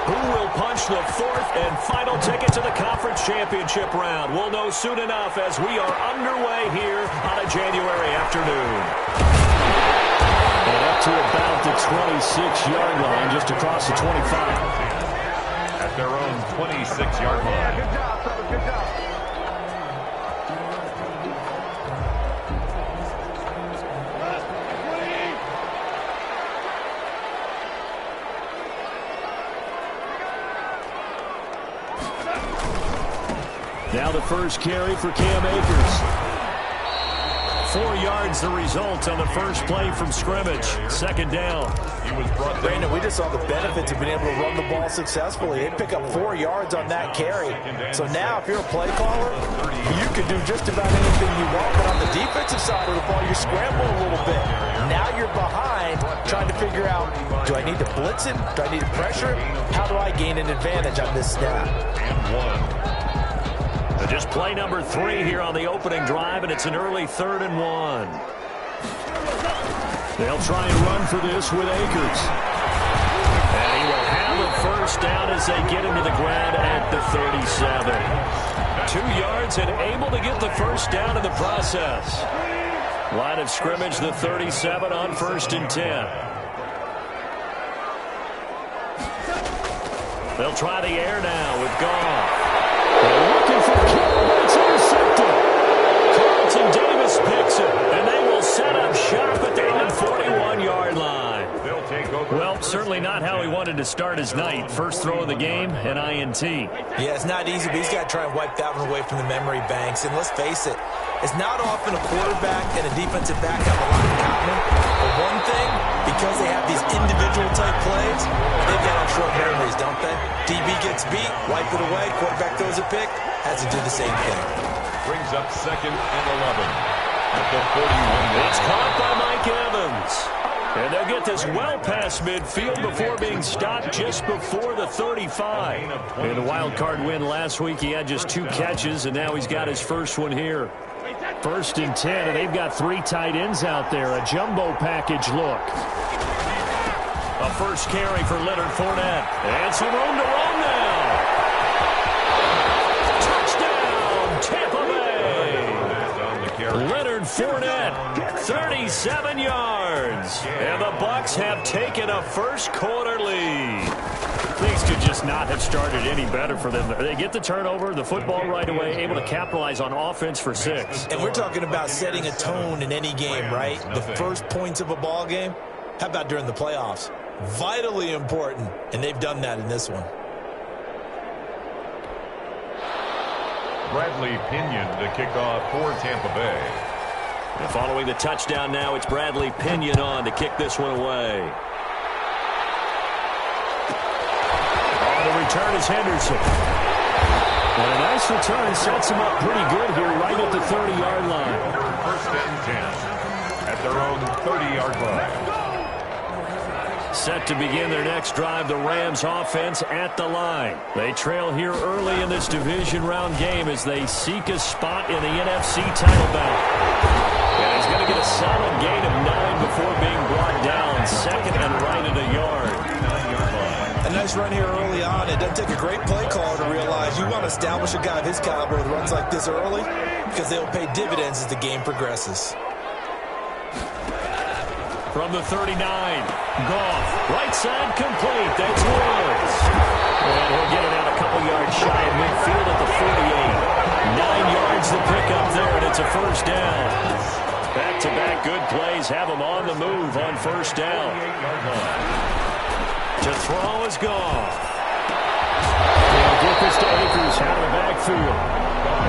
Who will punch the fourth and final ticket to the conference championship round? We'll know soon enough as we are underway here on a January afternoon. And up to about the 26-yard line, just across the 25. At their own 26-yard line. Good job, fellas. Good job. Now the first carry for Cam Akers. 4 yards the result on the first play from scrimmage. Second down. He was brought down. Brandon, we just saw the benefits of being able to run the ball successfully. They pick up 4 yards on that carry. So now if you're a play caller, you can do just about anything you want. But on the defensive side of the ball, you're scrambling a little bit. Now you're behind trying to figure out, do I need to blitz him? Do I need to pressure him? How do I gain an advantage on this snap? And one. Just play number 3 here on the opening drive, and it's an early 3rd and 1. They'll try and run for this with Akers. And he will have a first down as they get him to the ground at the 37. 2 yards and able to get the first down in the process. Line of scrimmage, the 37 on 1st and 10. They'll try the air now with Goff. They're looking for Kittle, but it's intercepted. Carlton Davis picks it, and they will set up shop at their own 41-yard line. Well, certainly not how he wanted to start his night. First throw of the game, an INT. Yeah, it's not easy, but he's got to try and wipe that one away from the memory banks. And let's face it, it's not often a quarterback and a defensive back have a lot in common. But one thing, because they have these individual-type plays, they've got short memories, don't they? DB gets beat, wipe it away, quarterback throws a pick, has to do the same thing. Brings up 2nd and 11 at the 41. It's caught by Mike Evans. And they'll get this well past midfield before being stopped just before the 35. In the wild card win last week, he had just 2 catches, and now he's got his first one here. 1st and 10, and they've got 3 tight ends out there. A jumbo package look. A first carry for Leonard Fournette. And some room to run now. Touchdown, Tampa Bay. Leonard Fournette, 37 yards. And the Bucs have taken a first quarter lead. Things could just not have started any better for them. They get the turnover, the football right away, able to capitalize on offense for 6. And we're talking about setting a tone in any game, right? The first points of a ball game. How about during the playoffs? Vitally important, and they've done that in this one. Bradley Pinion to kick off for Tampa Bay. And following the touchdown now, it's Bradley Pinion on to kick this one away. On the return is Henderson. And a nice return sets him up pretty good here right at the 30-yard line. 1st and 10 at their own 30-yard line. Set to begin their next drive, the Rams offense at the line. They trail here early in this division round game as they seek a spot in the NFC title bout. And he's going to get a solid gain of 9 before being brought down. 2nd and right at a yard. A nice run here early on. It doesn't take a great play caller to realize you want to establish a guy of his caliber that runs like this early because they'll pay dividends as the game progresses. From the 39, Goff, right side complete. That's Woods. And he'll get it out a couple yards shy of midfield at the 48. 9 yards to pick up there, and it's a first down. Back-to-back good plays have him on the move on first down. To throw is Goff. They'll get this to Akers out of the backfield.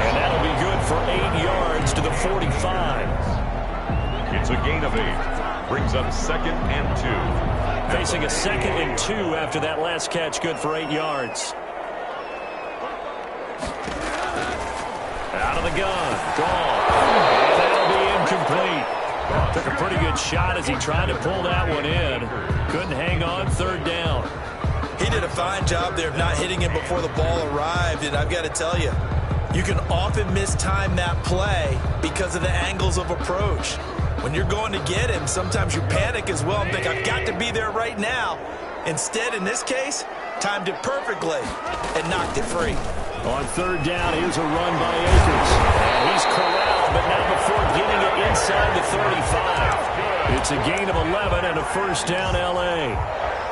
And that'll be good for 8 yards to the 45. It's a gain of 8. Brings up 2nd and 2. Facing a 2nd and 2 after that last catch, good for 8 yards. Out of the gun, Goff. That'll be incomplete. Took a pretty good shot as he tried to pull that one in. Couldn't hang on, 3rd down. He did a fine job there of not hitting him before the ball arrived, and I've got to tell you, you can often mistime that play because of the angles of approach. When you're going to get him, sometimes you panic as well and think, I've got to be there right now. Instead, in this case, timed it perfectly, and knocked it free. On third down, here's a run by Akers. And he's corralled, but not before getting it inside the 35. It's a gain of 11 and a first down, L.A.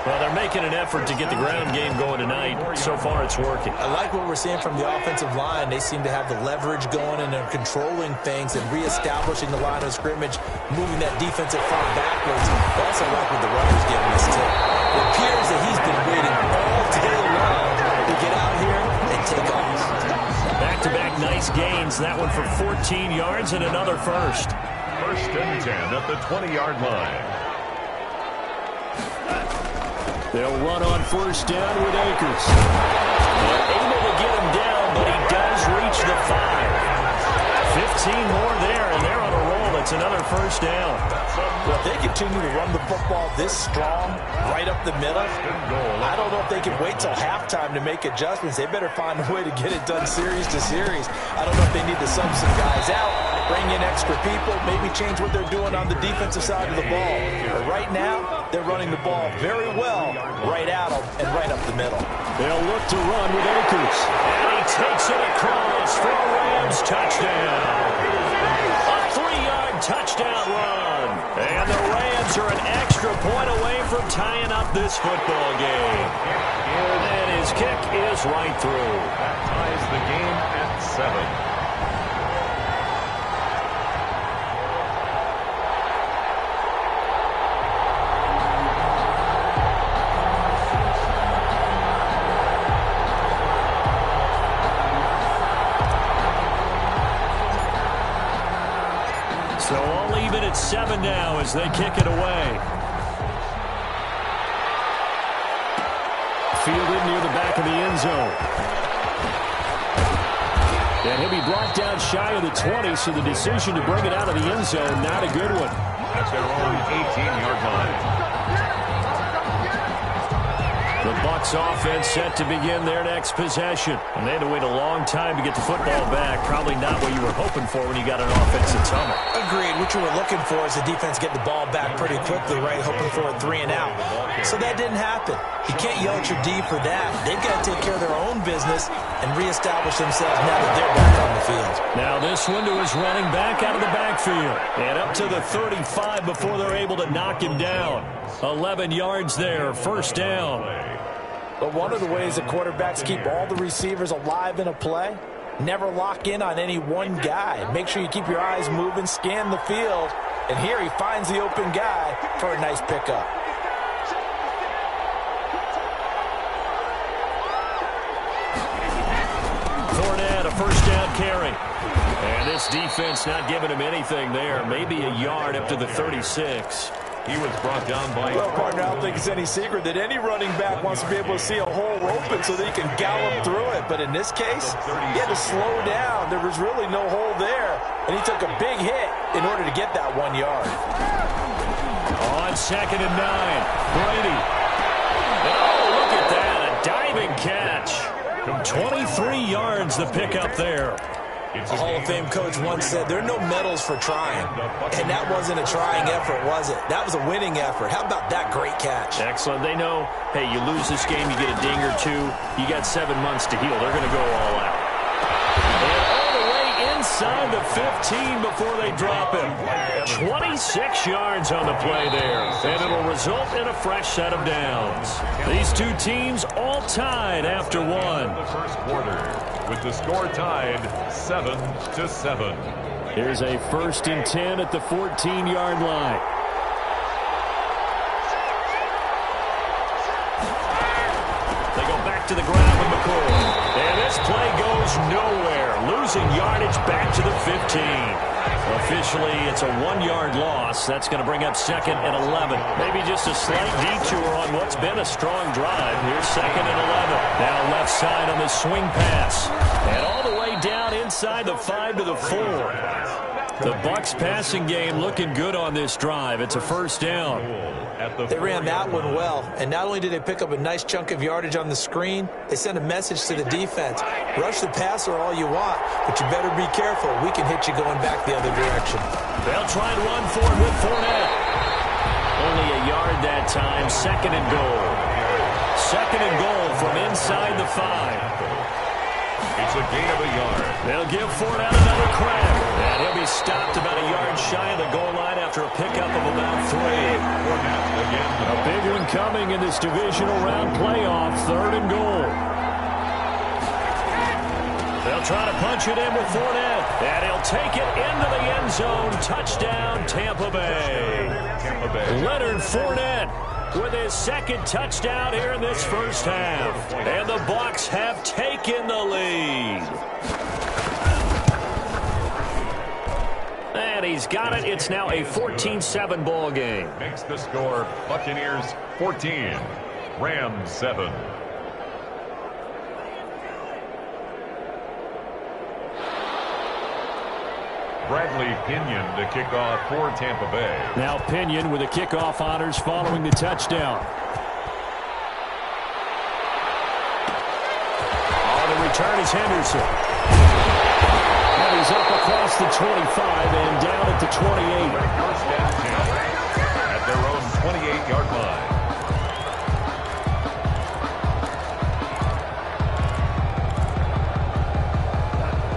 Well, they're making an effort to get the ground game going tonight. So far, it's working. I like what we're seeing from the offensive line. They seem to have the leverage going, and they're controlling things and reestablishing the line of scrimmage, moving that defensive front backwards. I also like what the runner's giving us, too. It appears that he's been waiting all day long to get out here and take off. Back-to-back nice gains. That one for 14 yards and another first. First and 10 at the 20-yard line. They'll run on first down with Akers. They're able to get him down, but he does reach the 5. 15 more there, and they're on a roll. It's another first down. Well, if they continue to run the football this strong, right up the middle, I don't know if they can wait till halftime to make adjustments. They better find a way to get it done series to series. I don't know if they need to sub some guys out, bring in extra people, maybe change what they're doing on the defensive side of the ball. But right now, they're running the ball very well right at them and right up the middle. They'll look to run with Akers. And he takes it across for a Rams touchdown. A 3-yard touchdown run. And the Rams are an extra point away from tying up this football game. And his kick is right through. That ties the game at 7. So all even at 7 now as they kick it away. Fielded near the back of the end zone. And he'll be brought down shy of the 20, so the decision to bring it out of the end zone, not a good one. At their own 18-yard line. The Bucs offense set to begin their next possession. And they had to wait a long time to get the football back. Probably not what you were hoping for when you got an offensive tunnel. Agreed. What you were looking for is the defense get the ball back pretty quickly, right? Hoping for a 3 and out. So that didn't happen. You can't yell at your D for that. They've got to take care of their own business and reestablish themselves now that they're back on the field. Now this one to his running back out of the backfield. And up to the 35 before they're able to knock him down. 11 yards there, first down. But one of the ways that quarterbacks keep all the receivers alive in a play, never lock in on any one guy. Make sure you keep your eyes moving, scan the field, and here he finds the open guy for a nice pickup. Fournette, a first down carry. And this defense not giving him anything there. Maybe a yard up to the 36. He was brought down by... Well, partner, I don't think it's any secret that any running back wants to be able to see a hole open so that he can gallop through it. But in this case, he had to slow down. There was really no hole there. And he took a big hit in order to get that 1 yard. On 2nd and 9, Brady. Oh, look at that. A diving catch. From 23 yards, the pickup there. A Hall of Fame coach once said, there are no medals for trying. And that wasn't a trying effort, was it? That was a winning effort. How about that great catch? Excellent. They know, hey, you lose this game, you get a ding or two. You got 7 months to heal. They're going to go all out. And all the way inside the 15 before they drop him. 26 yards on the play there. And it'll result in a fresh set of downs. These two teams all tied after one. The first quarter, with the score tied 7-7. Here's a 1st and 10 at the 14-yard line. They go back to the ground with McCoy. And this play goes nowhere. Losing yardage back to the 15. Officially, it's a 1-yard loss. That's going to bring up 2nd and 11. Maybe just a slight detour on what's been a strong drive. Here's 2nd and 11. Now left side on the swing pass. And all the way down inside the 5 to the 4. The Bucs passing game looking good on this drive. It's a first down. They ran that one well, and not only did they pick up a nice chunk of yardage on the screen, they sent a message to the defense. Rush the passer all you want, but you better be careful. We can hit you going back the other direction. They'll try and run for it with Fournette. Only a yard that time, 2nd and goal. Second and goal from inside the 5. It's a gain of a yard. They'll give Fournette another crack. And he'll be stopped about a yard shy of the goal line after a pickup of about 3. A big one coming in this divisional round playoff. Third and goal. They'll try to punch it in with Fournette. And he'll take it into the end zone. Touchdown, Tampa Bay. Leonard Fournette with his second touchdown here in this first half. And the Bucs have taken the lead. And he's got it. It's now a 14-7 ball game. Makes the score Buccaneers 14, Rams 7. Bradley Pinion to kick off for Tampa Bay. Now Pinion with the kickoff honors following the touchdown. On the return is Henderson. And he's up across the 25 and down at the 28. First and 10 at their own 28-yard line.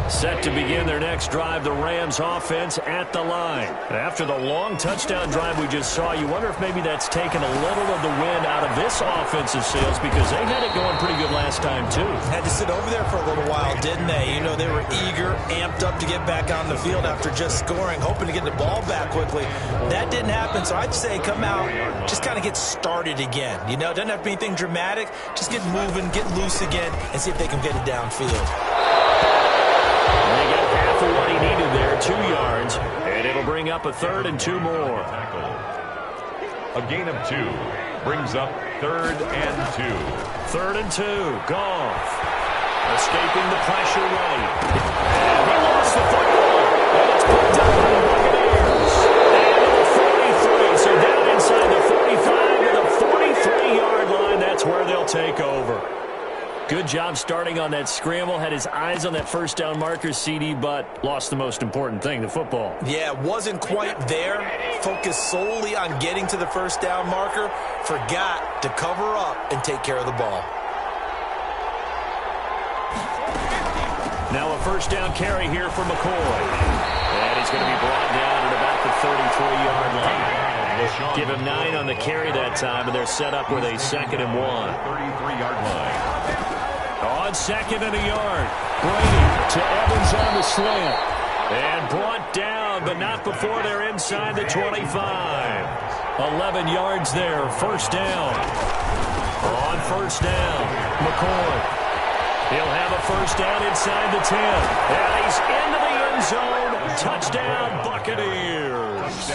Set to begin their next drive, the Rams offense at the line. After the long touchdown drive we just saw, you wonder if maybe that's taken a little of the wind out of this offensive sails because they had it going pretty good last time too. Had to sit over there for a little while, didn't they? You know, they were eager, amped up to get back on the field after just scoring, hoping to get the ball back quickly. That didn't happen, so I'd say come out, just kind of get started again. You know, it doesn't have to be anything dramatic. Just get moving, get loose again, and see if they can get it downfield. They got half of what he needed there, 2 yards, and it'll bring up a 3rd and 2 more. A gain of 2 brings up 3rd and 2. 3rd and 2, Goff. Escaping the pressure right. And he lost the football. And it's picked up by the Buccaneers. And the 43, so down inside the 45 to the 43-yard line. That's where they'll take over. Good job starting on that scramble. Had his eyes on that first down marker, CD, but lost the most important thing, the football. Yeah, wasn't quite there. Focused solely on getting to the first down marker. Forgot to cover up and take care of the ball. Now a first down carry here for McCoy. And he's going to be brought down at about the 33-yard line. Give him 9 on the carry that time, and they're set up with a 2nd and 1. 33-yard line. On 2nd and a yard. Brady to Evans on the slant. And brought down, but not before they're inside the 25. 11 yards there. First down. On first down, McCoy. He'll have a first down inside the 10. And he's into the end zone. Touchdown, Buccaneers.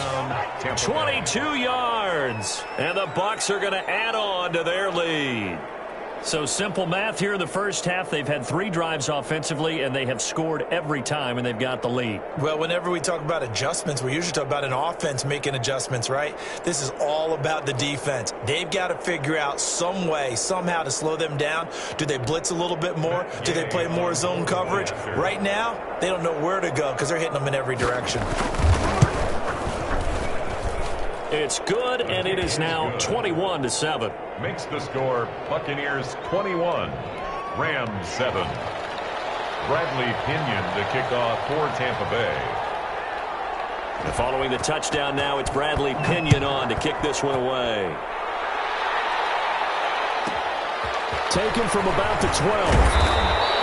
22 yards. And the Bucs are going to add on to their lead. So simple math here in the first half. They've had 3 drives offensively, and they have scored every time, and they've got the lead. Well, whenever we talk about adjustments, we usually talk about an offense making adjustments, right? This is all about the defense. They've got to figure out some way, somehow to slow them down. Do they blitz a little bit more? Do they play more zone coverage? Right now, they don't know where to go because they're hitting them in every direction. It's good, and it is now 21-7. Makes the score Buccaneers 21, Rams 7. Bradley Pinion to kick off for Tampa Bay. And following the touchdown now, it's Bradley Pinion on to kick this one away. Taken from about the 12.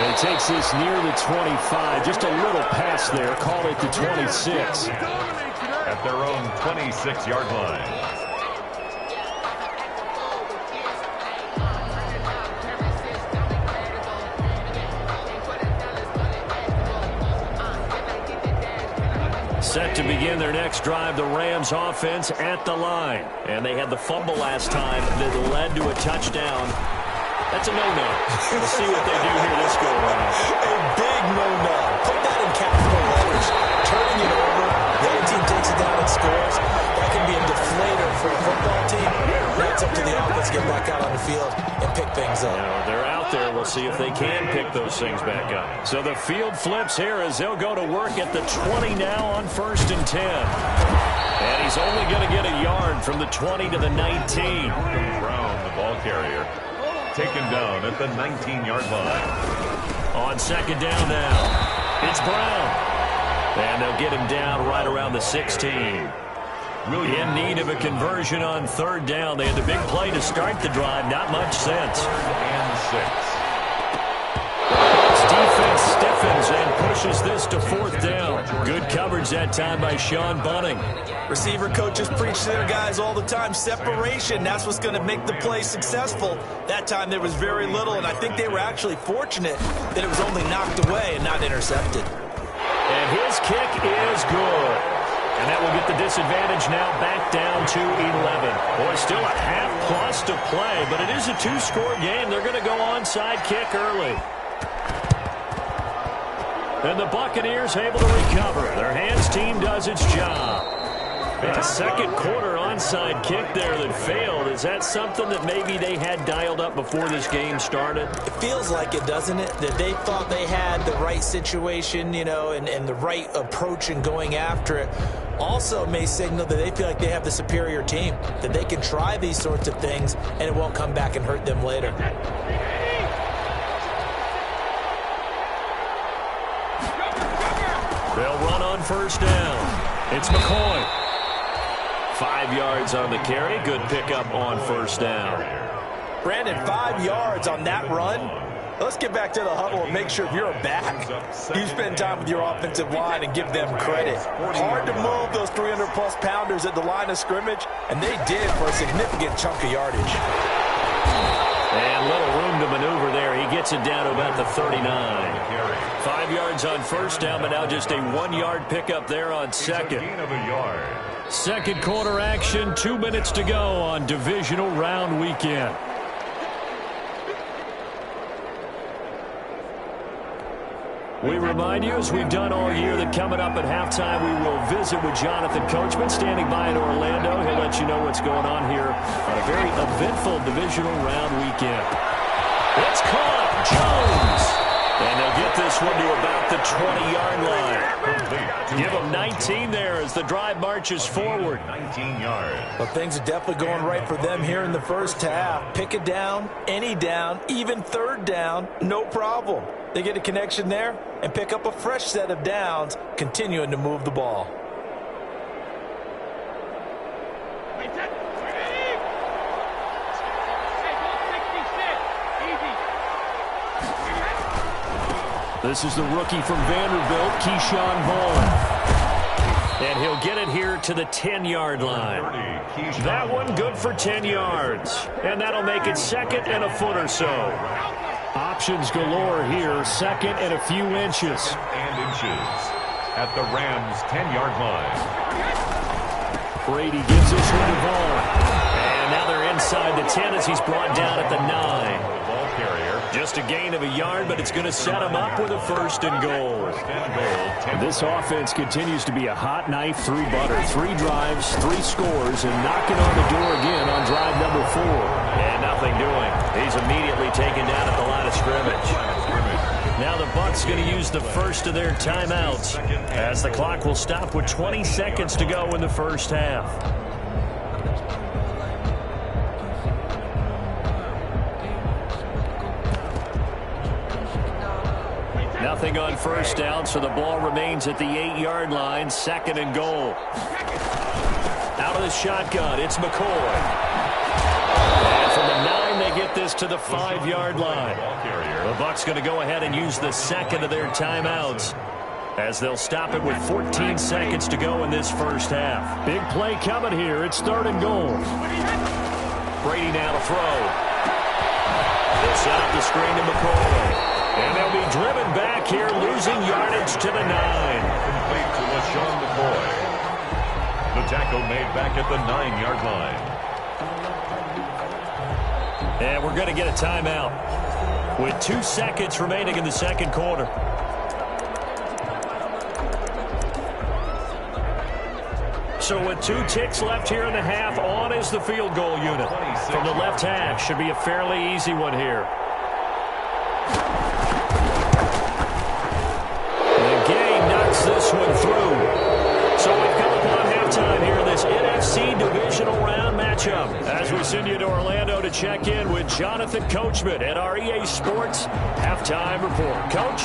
And takes this near the 25. Just a little pass there. Call it the 26. At their own 26-yard line. Set to begin their next drive, the Rams offense at the line. And they had the fumble last time that led to a touchdown. That's a no-no. We'll see what they do here this go-around. A big no-no. Put that in capital letters. Turning it over. The other team takes it down and scores. That can be a deflator for a football team. Now it's up to the offense to get back out on the field and pick things up. They're out there. We'll see if they can pick those things back up. So the field flips here as they'll go to work at the 20 now on 1st and 10. And he's only going to get a yard from the 20 to the 19. Brown, the ball carrier. taken down at the 19-yard line. On second down now, it's Brown. And they'll get him down right around the 16. In need of a conversion on third down. They had the big play to start the drive. Not much sense. 3rd and 6. Defense stiffens and pushes this to 4th down. Good coverage that time by Sean Bunning. Receiver coaches preach to their guys all the time. Separation, that's what's going to make the play successful. That time there was very little, and I think they were actually fortunate that it was only knocked away and not intercepted. And his kick is good. And that will get the disadvantage now back down to 11. Boy, still a half plus to play, but it is a 2-score game. They're going to go onside kick early. And the Buccaneers able to recover. Their hands team does its job. And a second quarter onside kick there that failed. Is that something that maybe they had dialed up before this game started? It feels like it, doesn't it? That they thought they had the right situation, you know, and the right approach in going after it. Also may signal that they feel like they have the superior team, that they can try these sorts of things and it won't come back and hurt them later. They'll run on first down. It's McCoy. 5 yards on the carry. Good pickup on first down. Brandon, 5 yards on that run. Let's get back to the huddle and make sure if you're a back, you spend time with your offensive line and give them credit. Hard to move those 300-plus pounders at the line of scrimmage, and they did for a significant chunk of yardage. And little room to maneuver there. He gets it down to about the 39. 5 yards on first down, but now just a 1-yard pickup there on second. Gain of a yard. Second quarter action, 2 minutes to go on divisional round weekend. We remind you, as we've done all year, that coming up at halftime, we will visit with Jonathan Coachman, standing by in Orlando. He'll let you know what's going on here on a very eventful divisional round weekend. It's caught. Jones. And they'll get this one to about the 20-yard line. Give them 19 there as the drive marches forward. 19 yards. Well, things are definitely going right for them here in the first half. Pick it down, any down, even third down, no problem. They get a connection there and pick up a fresh set of downs, continuing to move the ball. This is the rookie from Vanderbilt, Keyshawn Vaughn. And he'll get it here to the 10-yard line. That one good for 10 yards. And that'll make it second and a foot or so. Options galore here, second and a few inches. At the Rams' 10-yard line. Brady gives this one to Vaughn. And now they're inside the 10 as he's brought down at the 9. Ball carrier. Just a gain of a yard, but it's going to set him up with a first and goal. This offense continues to be a hot knife through butter. 3 drives, 3 scores, and knocking on the door again on drive number 4. And nothing doing. He's immediately taken down at the line of scrimmage. Now the Bucs going to use the first of their timeouts as the clock will stop with 20 seconds to go in the first half. Nothing on first down, so the ball remains at the 8-yard line, second and goal. Out of the shotgun, it's McCoy. And from the 9, they get this to the 5-yard line. The Bucs going to go ahead and use the second of their timeouts as they'll stop it with 14 seconds to go in this first half. Big play coming here. It's third and goal. Brady now to throw. They set up the screen to McCoy. And they'll be driven back here, losing yardage to the 9. Complete to LaShawn McCoy. The tackle made back at the 9-yard line. And we're going to get a timeout with 2 seconds remaining in the second quarter. So with 2 ticks left here in the half, on is the field goal unit. From the left hash, should be a fairly easy one here. This one through. So we've come upon halftime. halftime here in this NFC divisional round matchup. As we send you to Orlando to check in with Jonathan Coachman at our EA Sports Halftime Report. Coach?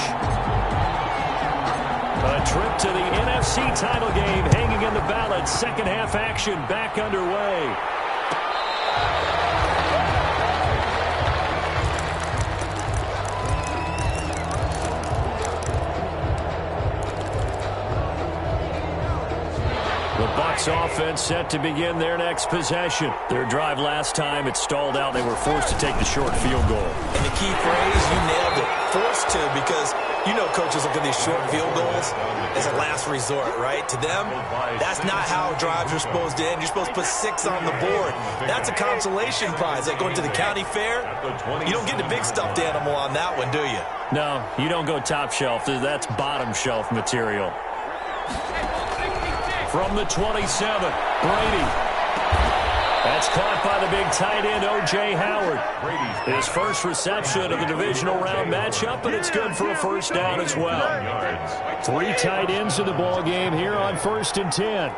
A trip to the NFC title game hanging in the balance. Second half action back underway. The Bucs offense set to begin their next possession. Their drive last time, it stalled out. They were forced to take the short field goal. And the key phrase, you nailed it. Forced to, because you know coaches look at these short field goals as a last resort, right? To them, that's not how drives are supposed to end. You're supposed to put 6 on the board. That's a consolation prize. Like going to the county fair, you don't get the big stuffed animal on that one, do you? No, you don't go top shelf. That's bottom shelf material. From the 27, Brady. That's caught by the big tight end, O.J. Howard. His first reception of the divisional round matchup, and it's good for a first down as well. 3 tight ends in the ball game here on 1st and 10.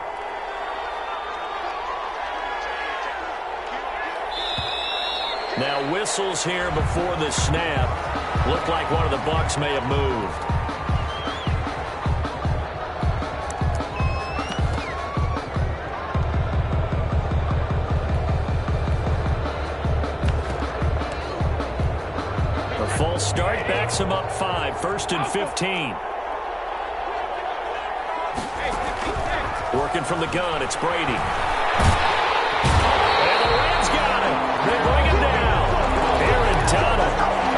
Now whistles here before the snap. Looked like one of the Bucs may have moved. False start backs him up 5. 1st and 15. Working from the gun, it's Brady. And the Rams got him. They bring him down. Aaron Donald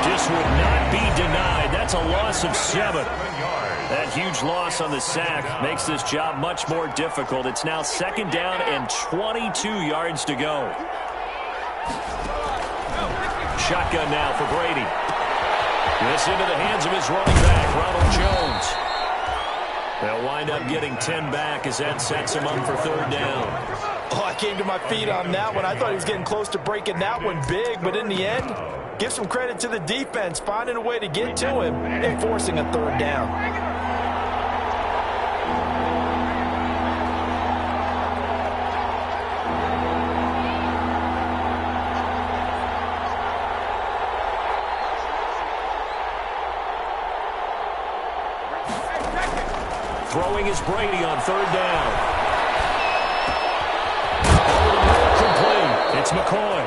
just would not be denied. That's a loss of 7. That huge loss on the sack makes this job much more difficult. It's now 2nd down and 22 yards to go. Shotgun now for Brady. This into the hands of his running back, Ronald Jones. They'll wind up getting 10 back as that sets him up for 3rd down. Oh, I came to my feet on that one. I thought he was getting close to breaking that one big, but in the end, give some credit to the defense, finding a way to get to him and forcing a 3rd down. Throwing is Brady on 3rd down. Complete. It's McCoy.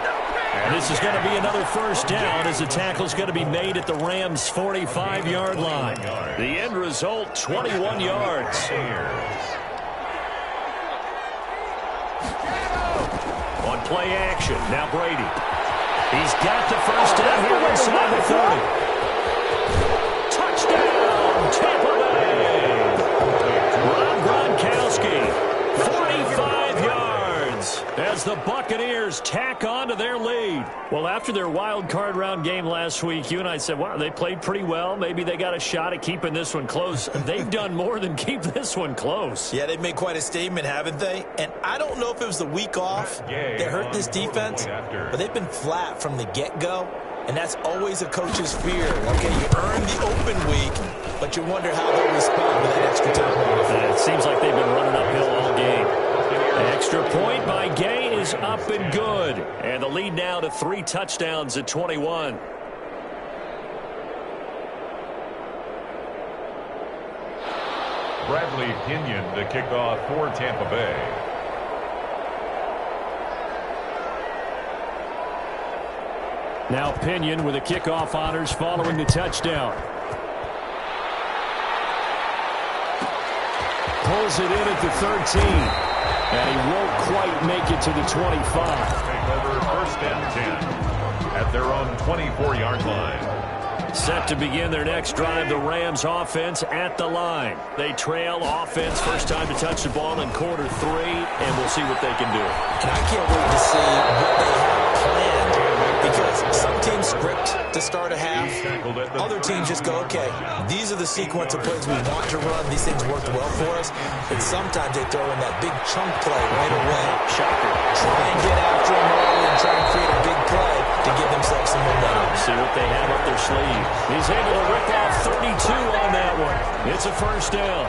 And this is going to be another first down as the tackle's going to be made at the Rams' 45-yard line. The end result, 21 yards. On play action, now Brady. He's got the first down here inside the 30. Touchdown, Tampa Bay. Rob Gronkowski, 45 yards as the Buccaneers tack on to their lead. Well, after their wild card round game last week, you and I said, wow, they played pretty well. Maybe they got a shot at keeping this one close. They've done more than keep this one close. Yeah, they've made quite a statement, haven't they? And I don't know if it was the week off that hurt this defense, but they've been flat from the get-go. And that's always a coach's fear. Okay, you earn the open week, but you wonder how they'll respond with that extra time off. It seems like they've been running uphill all game. An extra point by Gay is up and good. And the lead now to 3 touchdowns at 21. Bradley Pinion to kick off for Tampa Bay. Now Pinion with the kickoff honors following the touchdown. Pulls it in at the 13. And he won't quite make it to the 25. Take over 1st and 10 at their own 24-yard line. Set to begin their next drive, the Rams offense at the line. They trail offense, first time to touch the ball in quarter 3, and we'll see what they can do. And I can't wait to see what they have planned, because some teams script to start a half. Other teams just go, okay, these are the sequence of plays we want to run. These things worked well for us. And sometimes they throw in that big chunk play right away. Shocker. Try and get after them early and try and create a big play to give themselves some momentum. See what they have up their sleeve. He's able to rip off 32 on that one. It's a first down.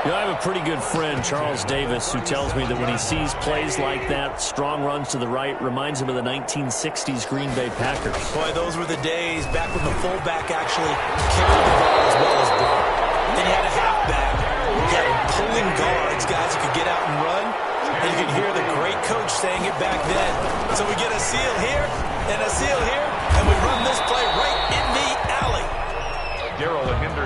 You know, I have a pretty good friend, Charles Davis, who tells me that when he sees plays like that, strong runs to the right, reminds him of the 1960s Green Bay Packers. Boy, those were the days back when the fullback actually carried the ball as well as Brown. Then you had a halfback. You had pulling guards, guys who could get out and run. And you could hear the great coach saying it back then. So we get a seal here and a seal here, and we run this play right in the alley.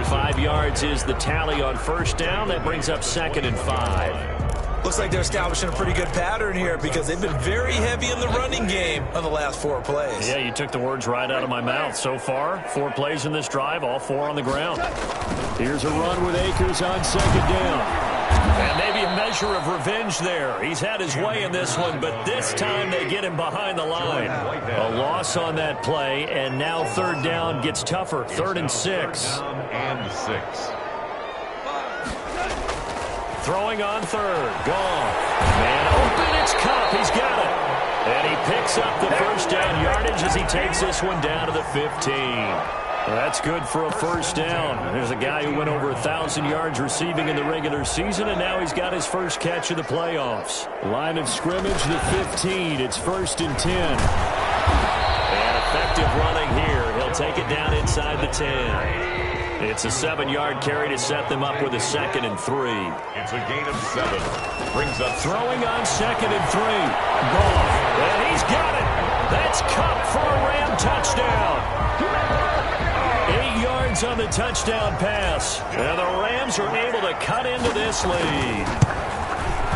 5 yards is the tally on first down. That brings up 2nd and 5. Looks like they're establishing a pretty good pattern here because they've been very heavy in the running game on the last 4 plays. Yeah, you took the words right out of my mouth. So far, 4 plays in this drive, all 4 on the ground. Here's a run with Akers on 2nd down. And maybe a measure of revenge there. He's had his way in this one, but this time they get him behind the line. A loss on that play, and now 3rd down gets tougher. 3rd and 6. Throwing on 3rd. Gone. Man open. It's Cup. He's got it. And he picks up the first down yardage as he takes this one down to the 15. Well, that's good for a first down. There's a guy who went over 1,000 yards receiving in the regular season, and now he's got his first catch of the playoffs. Line of scrimmage, the 15. It's 1st and 10. And effective running here. He'll take it down inside the 10. It's a 7-yard carry to set them up with a 2nd and 3. It's a gain of 7. Brings up throwing on 2nd and 3. Ball. And he's got it. That's Cup for a Ram touchdown. 8 yards on the touchdown pass. And the Rams are able to cut into this lead.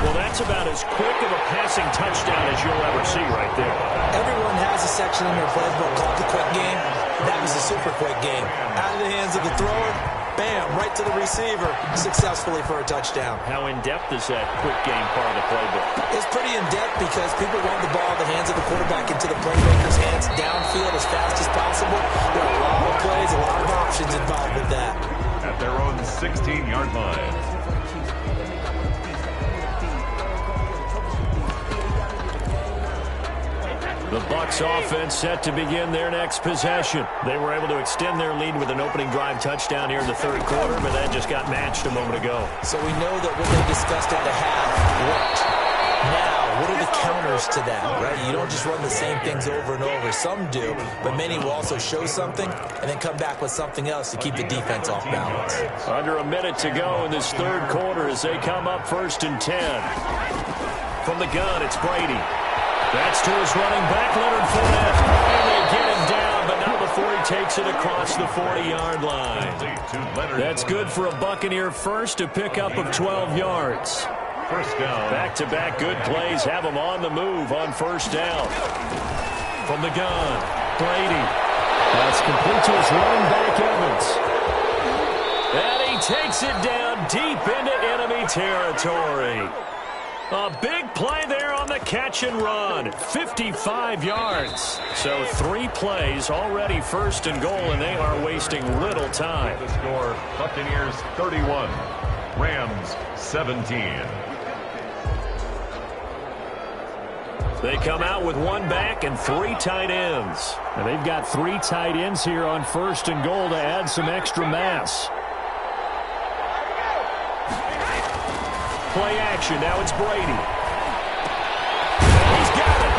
Well, that's about as quick of a passing touchdown as you'll ever see right there. Everyone has a section in their playbook called the quick game. That was a super quick game. Out of the hands of the thrower, bam, right to the receiver, successfully for a touchdown. How in-depth is that quick game part of the playbook? It's pretty in-depth because people want the ball in the hands of the quarterback into the playmaker's hands downfield as fast as possible. There are a lot of plays, a lot of options involved with that. At their own 16-yard line. The Bucs offense set to begin their next possession. They were able to extend their lead with an opening drive touchdown here in the 3rd quarter, but that just got matched a moment ago. So we know that what they discussed at the half worked. Now, what are the counters to that, right? You don't just run the same things over and over. Some do, but many will also show something and then come back with something else to keep the defense off balance. Under a minute to go in this 3rd quarter as they come up 1st and 10. From the gun, it's Brady. That's to his running back, Leonard Fournette. And they get him down, but not before he takes it across the 40-yard line. That's good for a Buccaneer first, a pickup of 12 yards. First down. Back-to-back good plays have him on the move on 1st down. From the gun, Brady. That's complete to his running back, Evans. And he takes it down deep into enemy territory. A big play there on the catch and run. 55 yards. So 3 plays, already 1st and goal, and they are wasting little time. The score, Buccaneers 31, Rams 17. They come out with 1 back and 3 tight ends. And they've got 3 tight ends here on 1st and goal to add some extra mass. Play action. Now it's Brady. And he's got it.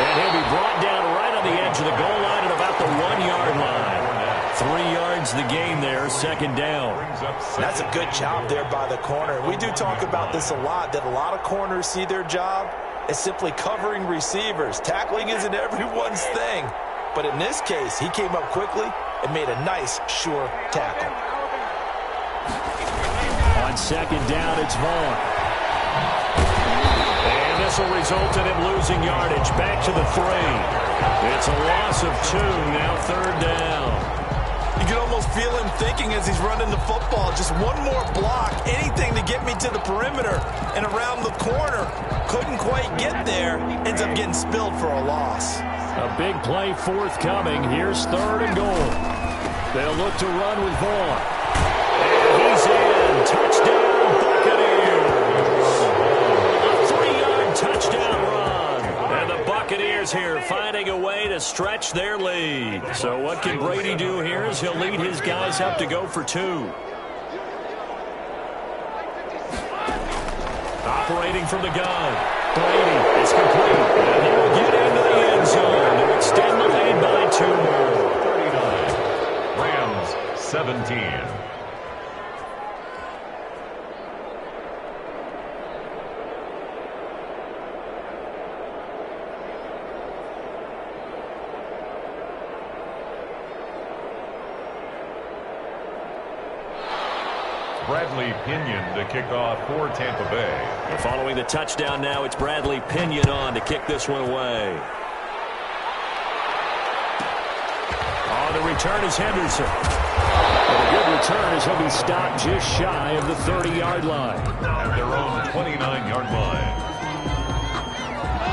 And he'll be brought down right on the edge of the goal line at about the 1-yard line. 3 yards the gain there, 2nd down. That's a good job there by the corner. We do talk about this a lot, that a lot of corners see their job as simply covering receivers. Tackling isn't everyone's thing. But in this case, he came up quickly and made a nice, sure tackle. On 2nd down, it's Vaughn. And this will result in him losing yardage. Back to the 3. It's a loss of 2. Now 3rd down. You can almost feel him thinking as he's running the football. Just one more block. Anything to get me to the perimeter and around the corner. Couldn't quite get there. Ends up getting spilled for a loss. A big play forthcoming. Here's 3rd and goal. They'll look to run with Vaughn. And he's in. Touchdown, Buccaneers. A 3-yard touchdown run. And the Buccaneers here finding a way to stretch their lead. So what can Brady do here is he'll lead his guys up to go for 2. Operating from the gun. Brady is complete. And he will get into the end zone to extend the lead by 2 more. 39. Rams 17. Bradley Pinion to kick off for Tampa Bay. And following the touchdown now, it's Bradley Pinion on to kick this one away. On the return is Henderson. And a good return as he'll be stopped just shy of the 30-yard line. At their own 29-yard line.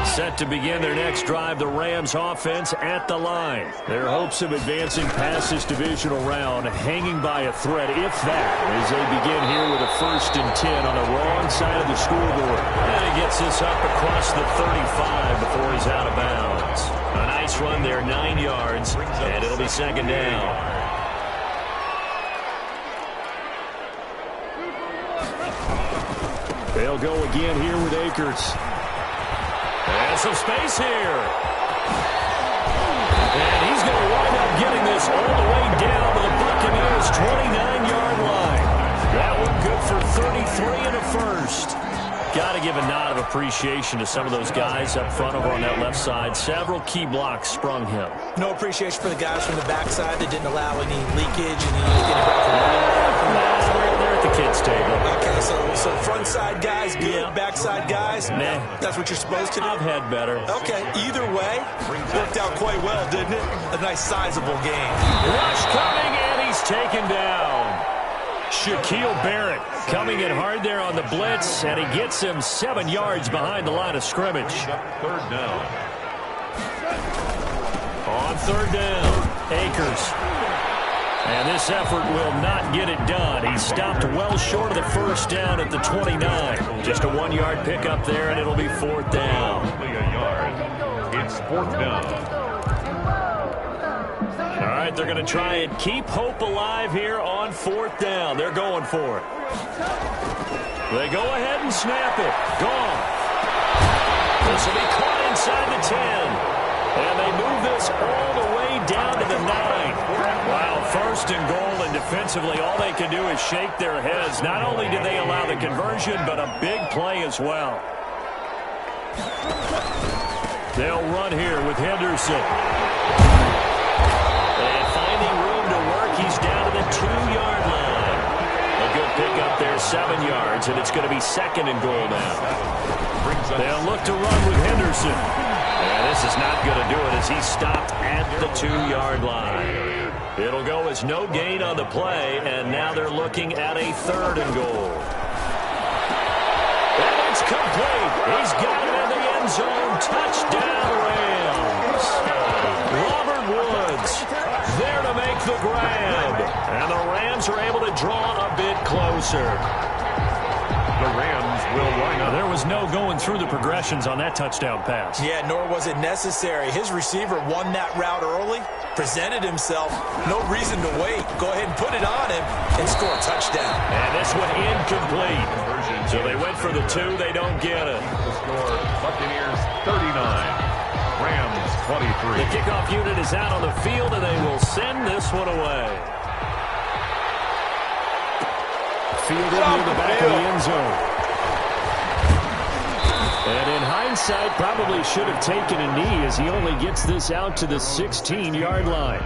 Set to begin their next drive, the Rams offense at the line. Their hopes of advancing past this divisional round hanging by a thread, if that, as they begin here with a 1st and 10 on the wrong side of the scoreboard. And he gets this up across the 35 before he's out of bounds. A nice run there, 9 yards, and it'll be 2nd down. They'll go again here with Akers. And some space here. And he's going to wind up getting this all the way down to the Buccaneers' 29-yard line. That one good for 33 and a 1st. Got to give a nod of appreciation to some of those guys up front over on that left side. Several key blocks sprung him. No appreciation for the guys from the backside that didn't allow any leakage and any They're at the kids' table. Okay, so front side guys good, backside guys, nah. That's what you're supposed to do? I've had better. Okay, either way, worked out quite well, didn't it? A nice sizable game. Rush coming, and he's taken down. Shaquille Barrett coming in hard there on the blitz, and he gets him 7 yards behind the line of scrimmage. 3rd down. On 3rd down, Akers. And this effort will not get it done. He stopped well short of the 1st down at the 29. Just a 1-yard pickup there, and it'll be 4th down. Only a yard. It's 4th down. All right, they're going to try and keep hope alive here on 4th down. They're going for it. They go ahead and snap it. Gone. This will be caught inside the 10. And they move this all the way down to the 9. Wow, 1st and goal, and defensively all they can do is shake their heads. Not only did they allow the conversion, but a big play as well. They'll run here with Henderson. And finding room to work, he's down to the 2-yard line. A good pickup there, 7 yards, and it's going to be 2nd and goal now. They'll look to run with Henderson. And this is not going to do it as he's stopped at the 2-yard line. It'll go as no gain on the play, and now they're looking at a 3rd and goal. And it's complete. He's got it in the end zone. Touchdown, Rams. Robert Woods there to make the grab. And the Rams are able to draw a bit closer. The Rams will line up. There was no going through the progressions on that touchdown pass. Yeah, nor was it necessary. His receiver won that route early, presented himself. No reason to wait. Go ahead and put it on him and score a touchdown. And this one incomplete. So they went for the 2. They don't get it. The score, Buccaneers 39. Rams 23. The kickoff unit is out on the field, and they will send this one away. Fielded near the back of the end zone. And in hindsight, probably should have taken a knee as he only gets this out to the 16-yard line.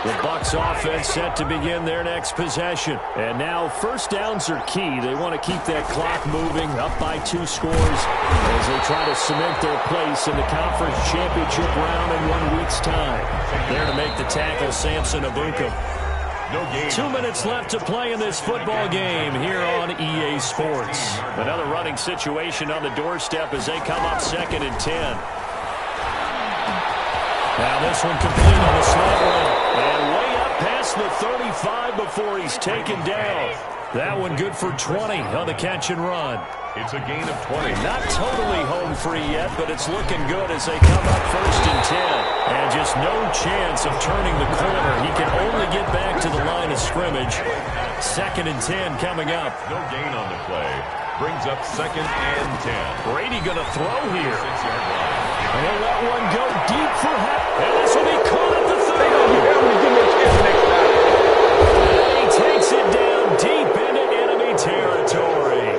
The Bucs offense set to begin their next possession. And now 1st downs are key. They want to keep that clock moving, up by 2 scores as they try to cement their place in the conference championship round in 1 week's time. There to make the tackle, Samson Abuka. No game. 2 minutes left to play in this football game here on EA Sports. Another running situation on the doorstep as they come up 2nd and 10. Now this one complete on the slant run. And way up past the 35 before he's taken down. That one good for 20 on the catch and run. It's a gain of 20. Not totally home free yet, but it's looking good as they come up 1st and 10. And just no chance of turning the corner. He can only get back to the line of scrimmage. 2nd and 10 coming up. No gain on the play. Brings up 2nd and 10. Brady going to throw here. 6-yard line. And he'll let one go deep for half. And this will be caught at the 30. And he takes it down deep into enemy territory.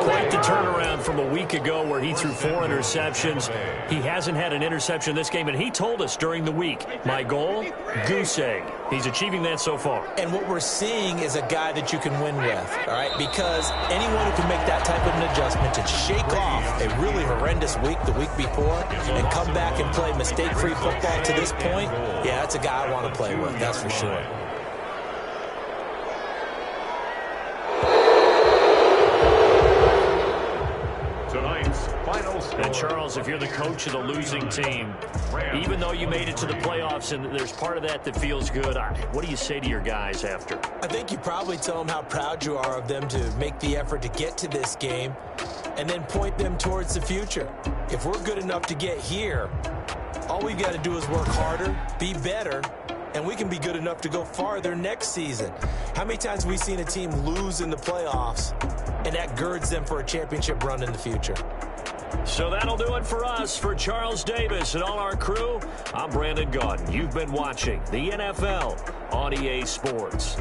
Quite the turnaround from a week ago where he threw 4 interceptions. He hasn't had an interception this game, and he told us during the week, my goal, goose egg. He's achieving that so far. And what we're seeing is a guy that you can win with, all right? Because anyone who can make that type of an adjustment to shake off a really horrendous week the week before and come back and play mistake-free football to this point, yeah, that's a guy I want to play with, that's for sure. And Charles, if you're the coach of the losing team, even though you made it to the playoffs and there's part of that that feels good, what do you say to your guys after? I think you probably tell them how proud you are of them to make the effort to get to this game and then point them towards the future. If we're good enough to get here, all we've got to do is work harder, be better, and we can be good enough to go farther next season. How many times have we seen a team lose in the playoffs, and that girds them for a championship run in the future? So that'll do it for us. For Charles Davis and all our crew, I'm Brandon Gaudin. You've been watching the NFL on EA Sports.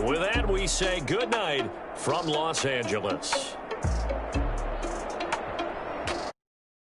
With that, we say good night from Los Angeles.